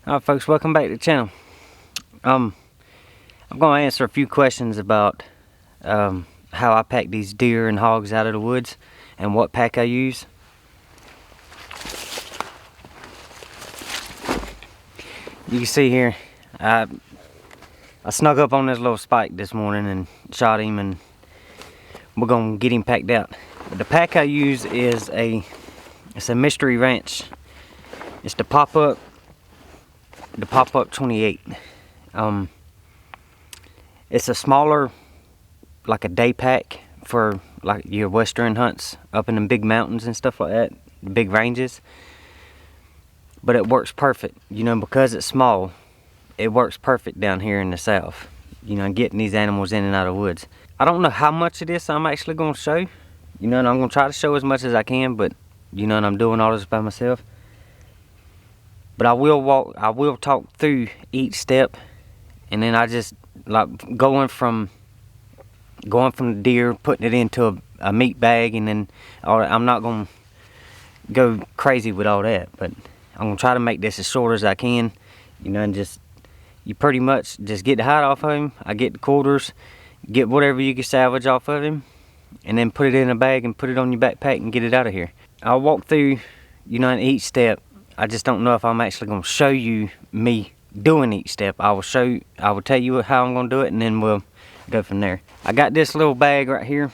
Alright folks, welcome back to the channel. I'm going to answer a few questions about how I pack these deer and hogs out of the woods and what pack I use. You can see here, I snuck up on this little spike this morning and shot him, and we're going to get him packed out. But the pack I use is it's a Mystery Ranch. It's the pop-up 28. It's a smaller, like a day pack for like your western hunts up in the big mountains and stuff like that, the big ranges. But it works perfect, you know, because it's small. It works perfect down here in the south, you know, getting these animals in and out of the woods. I don't know how much of this I'm actually going to show, you know, and I'm going to try to show as much as I can, but you know, and I'm doing all this by myself. But I will talk through each step, and then I just like going from the deer, putting it into a meat bag, and then I'm not gonna go crazy with all that, but I'm gonna try to make this as short as I can, you know, and just you pretty much just get the hide off of him. I get the quarters, get whatever you can salvage off of him, and then put it in a bag and put it on your backpack and get it out of here. I'll walk through, you know, in each step. I just don't know if I'm actually going to show you me doing each step. I will tell you how I'm going to do it, and then we'll go from there. I got this little bag right here.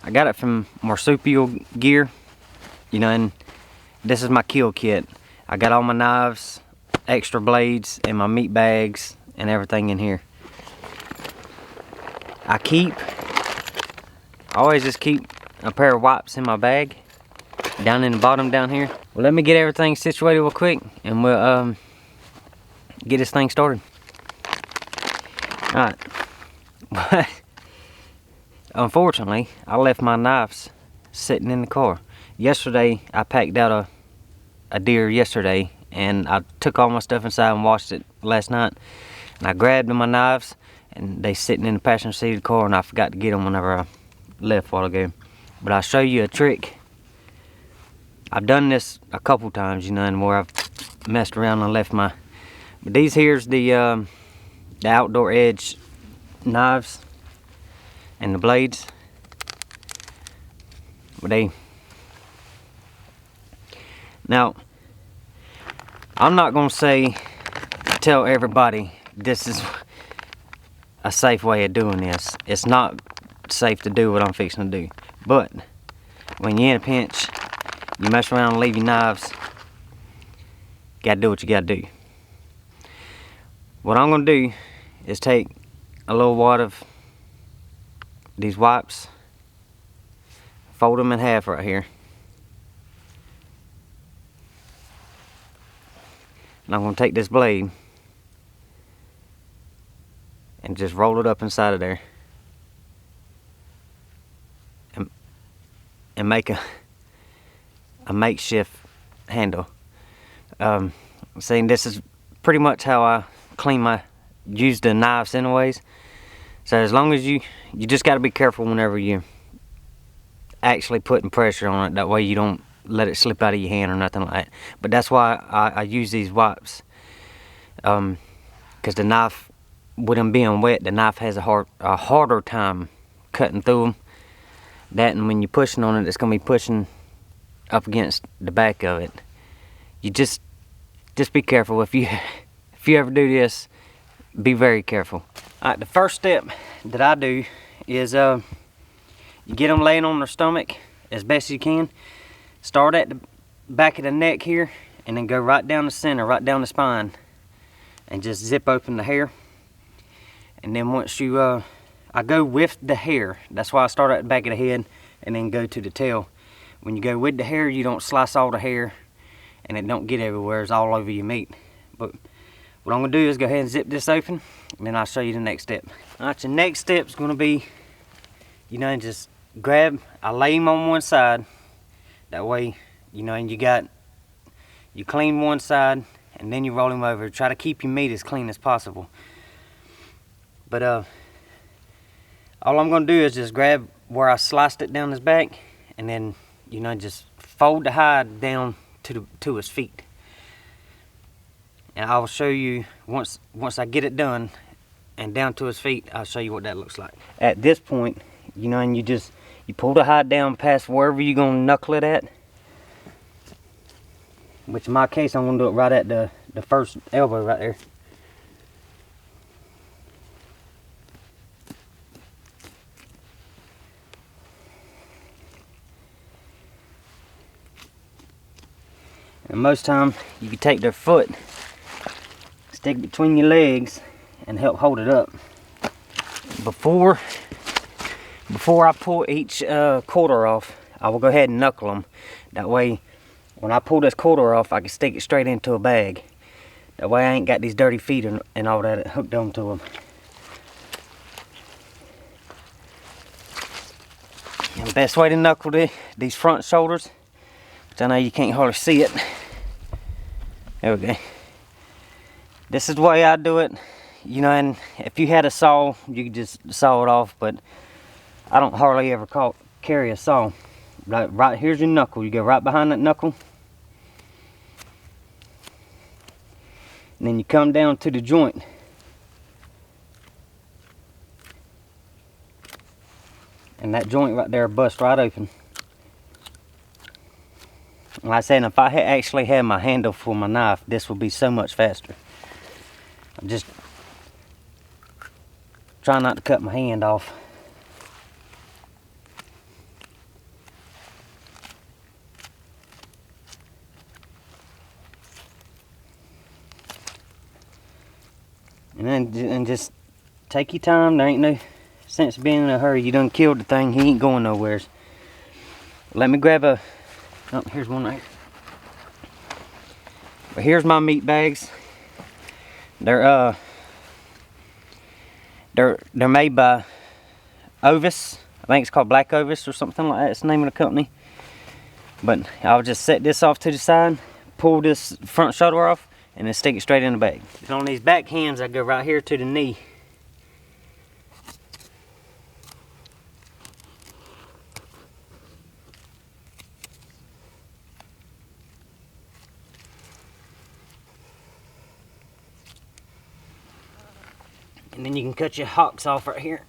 I got it from Marsupial Gear, you know, and this is my kill kit. I got all my knives, extra blades, and my meat bags and everything in here. I always just keep a pair of wipes in my bag down in the bottom down here. Well, let me get everything situated real quick, and we'll get this thing started. Alright. Unfortunately, I left my knives sitting in the car. Yesterday, I packed out a deer yesterday, and I took all my stuff inside and washed it last night. And I grabbed my knives, and they sitting in the passenger seat of the car, and I forgot to get them whenever I left a while ago. But I'll show you a trick. I've done this a couple times, you know, and where I've messed around and left my. But these here's the Outdoor Edge knives and the blades. But now, I'm not gonna tell everybody this is a safe way of doing this. It's not safe to do what I'm fixing to do. But when you're in a pinch, you mess around and leave your knives, gotta do what you gotta do. What I'm gonna do is take a little wad of these wipes, fold them in half right here, and I'm gonna take this blade and just roll it up inside of there and make a makeshift handle. Saying this is pretty much how I use the knives anyways. So as long as you just got to be careful whenever you're actually putting pressure on it. That way you don't let it slip out of your hand or nothing like that. But that's why I use these wipes. Because the knife, with them being wet, the knife has a harder time cutting through them. That, and when you're pushing on it, it's going to be pushing up against the back of it. You just be careful. If you ever do this, be very careful. Alright, the first step that I do is you get them laying on their stomach as best as you can. Start at the back of the neck here, and then go right down the center, right down the spine, and just zip open the hair. And then once you I go with the hair. That's why I start at the back of the head and then go to the tail. When you go with the hair, you don't slice all the hair and it don't get everywhere. It's all over your meat. But what I'm going to do is go ahead and zip this open, and then I'll show you the next step. Alright, the next step is going to be, you know, just I lay him on one side. That way, you know, and you clean one side and then you roll him over. Try to keep your meat as clean as possible. But all I'm going to do is just grab where I sliced it down his back, and then, you know, just fold the hide down to his feet. And I'll show you once I get it done and down to his feet, I'll show you what that looks like. At this point, you know, and you pull the hide down past wherever you're gonna knuckle it at. Which in my case, I'm gonna do it right at the first elbow right there. And most time, you can take their foot, stick it between your legs, and help hold it up. Before I pull each quarter off, I will go ahead and knuckle them. That way, when I pull this quarter off, I can stick it straight into a bag. That way I ain't got these dirty feet and all that hooked onto them. And the best way to knuckle these front shoulders, which I know you can't hardly see it. There we go. This is the way I do it. You know, and if you had a saw, you could just saw it off, but I don't hardly ever carry a saw. Right here's your knuckle. You go right behind that knuckle. And then you come down to the joint. And that joint right there busts right open. Like I said, if I actually had my handle for my knife, this would be so much faster. I'm just trying not to cut my hand off. And just take your time. There ain't no sense being in a hurry. You done killed the thing. He ain't going nowhere. Let me grab a... Oh, here's one right here. But here's my meat bags. They're made by Ovis. I think it's called Black Ovis or something like that. It's the name of the company. But I'll just set this off to the side, pull this front shoulder off, and then stick it straight in the bag. And on these back hands, I go right here to the knee. And then you can cut your hocks off right here.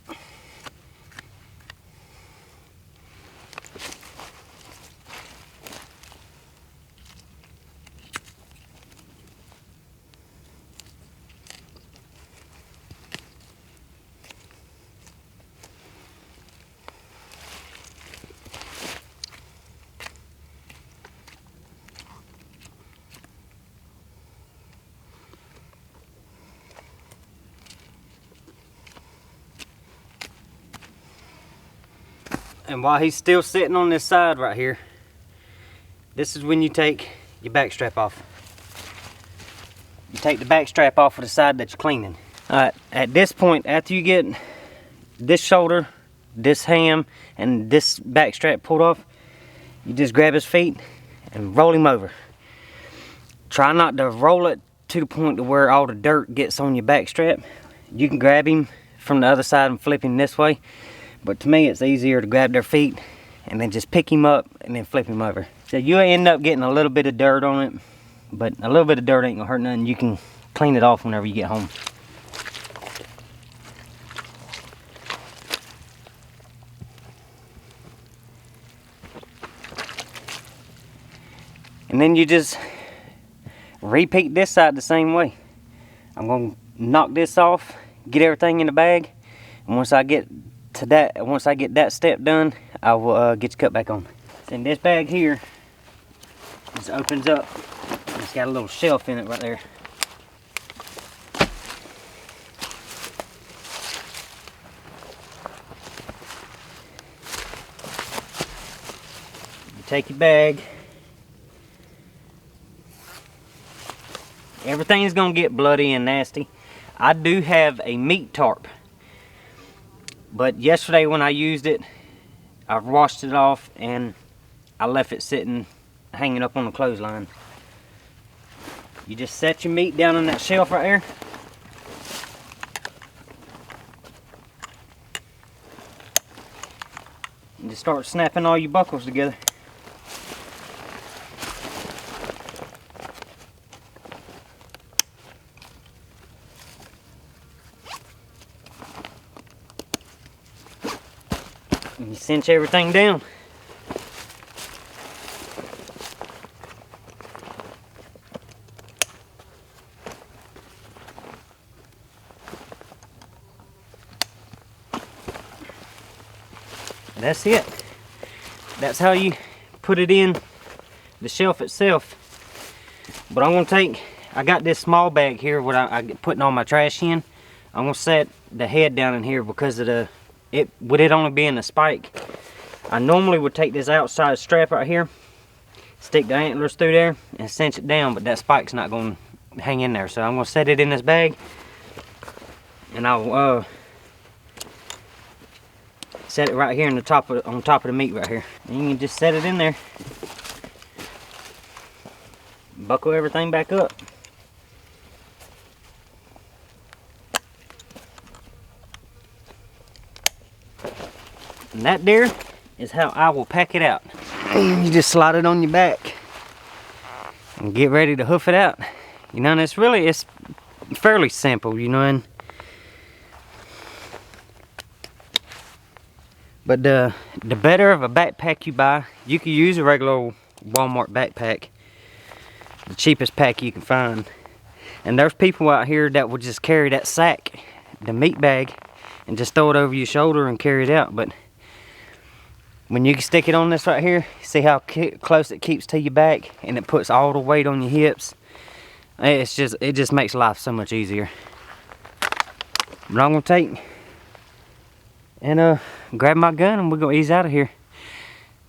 And while he's still sitting on this side right here, this is when you take your back strap off. You take the back strap off of the side that you're cleaning. Alright, at this point, after you get this shoulder, this ham, and this back strap pulled off, you just grab his feet and roll him over. Try not to roll it to the point to where all the dirt gets on your back strap. You can grab him from the other side and flip him this way. But to me, it's easier to grab their feet and then just pick him up and then flip him over. So you end up getting a little bit of dirt on it, but a little bit of dirt ain't gonna hurt nothing. You can clean it off whenever you get home. And then you just repeat this side the same way. I'm gonna knock this off, get everything in the bag, and once I get that step done, I will get you cut back on. And this bag here just opens up. It's got a little shelf in it right there. You take your bag. Everything's gonna get bloody and nasty. I do have a meat tarp. But yesterday when I used it, I washed it off and I left it sitting, hanging up on the clothesline. You just set your meat down on that shelf right there. And just start snapping all your buckles together. And you cinch everything down. And that's it. That's how you put it in the shelf itself. But I'm gonna take, I got this small bag here what I putting all my trash in. I'm gonna set the head down in here because of the, with it only being a spike. I normally would take this outside strap right here, stick the antlers through there and cinch it down, but that spike's not gonna hang in there. So I'm gonna set it in this bag and I'll set it right here in the top of, on top of the meat right here. And you can just set it in there. Buckle everything back up. And that there is how I will pack it out. And you just slide it on your back and get ready to hoof it out. You know, and it's fairly simple, you know. And but the better of a backpack you buy, you can use a regular old Walmart backpack, the cheapest pack you can find. And there's people out here that will just carry that sack, the meat bag, and just throw it over your shoulder and carry it out. But when you stick it on this right here, see how close it keeps to your back, and it puts all the weight on your hips. It just makes life so much easier. But I'm gonna take and grab my gun and we're gonna ease out of here.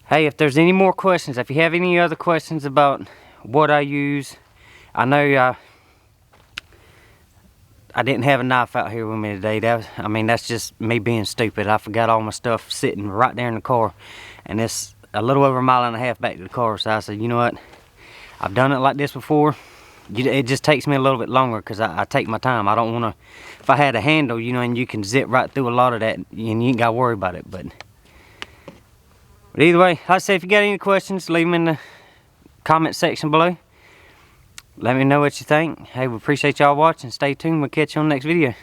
Hey, if there's any more questions, if you have any other questions about what I use, I know I didn't have a knife out here with me today. That's just me being stupid. I forgot all my stuff sitting right there in the car, and it's a little over a mile and a half back to the car. So I said, you know what? I've done it like this before. It just takes me a little bit longer because I take my time. I don't want to. If I had a handle, you know, and you can zip right through a lot of that, and you ain't got to worry about it. But either way, like I say, if you got any questions, leave them in the comment section below. Let me know what you think. Hey, we appreciate y'all watching. Stay tuned. We'll catch you on the next video.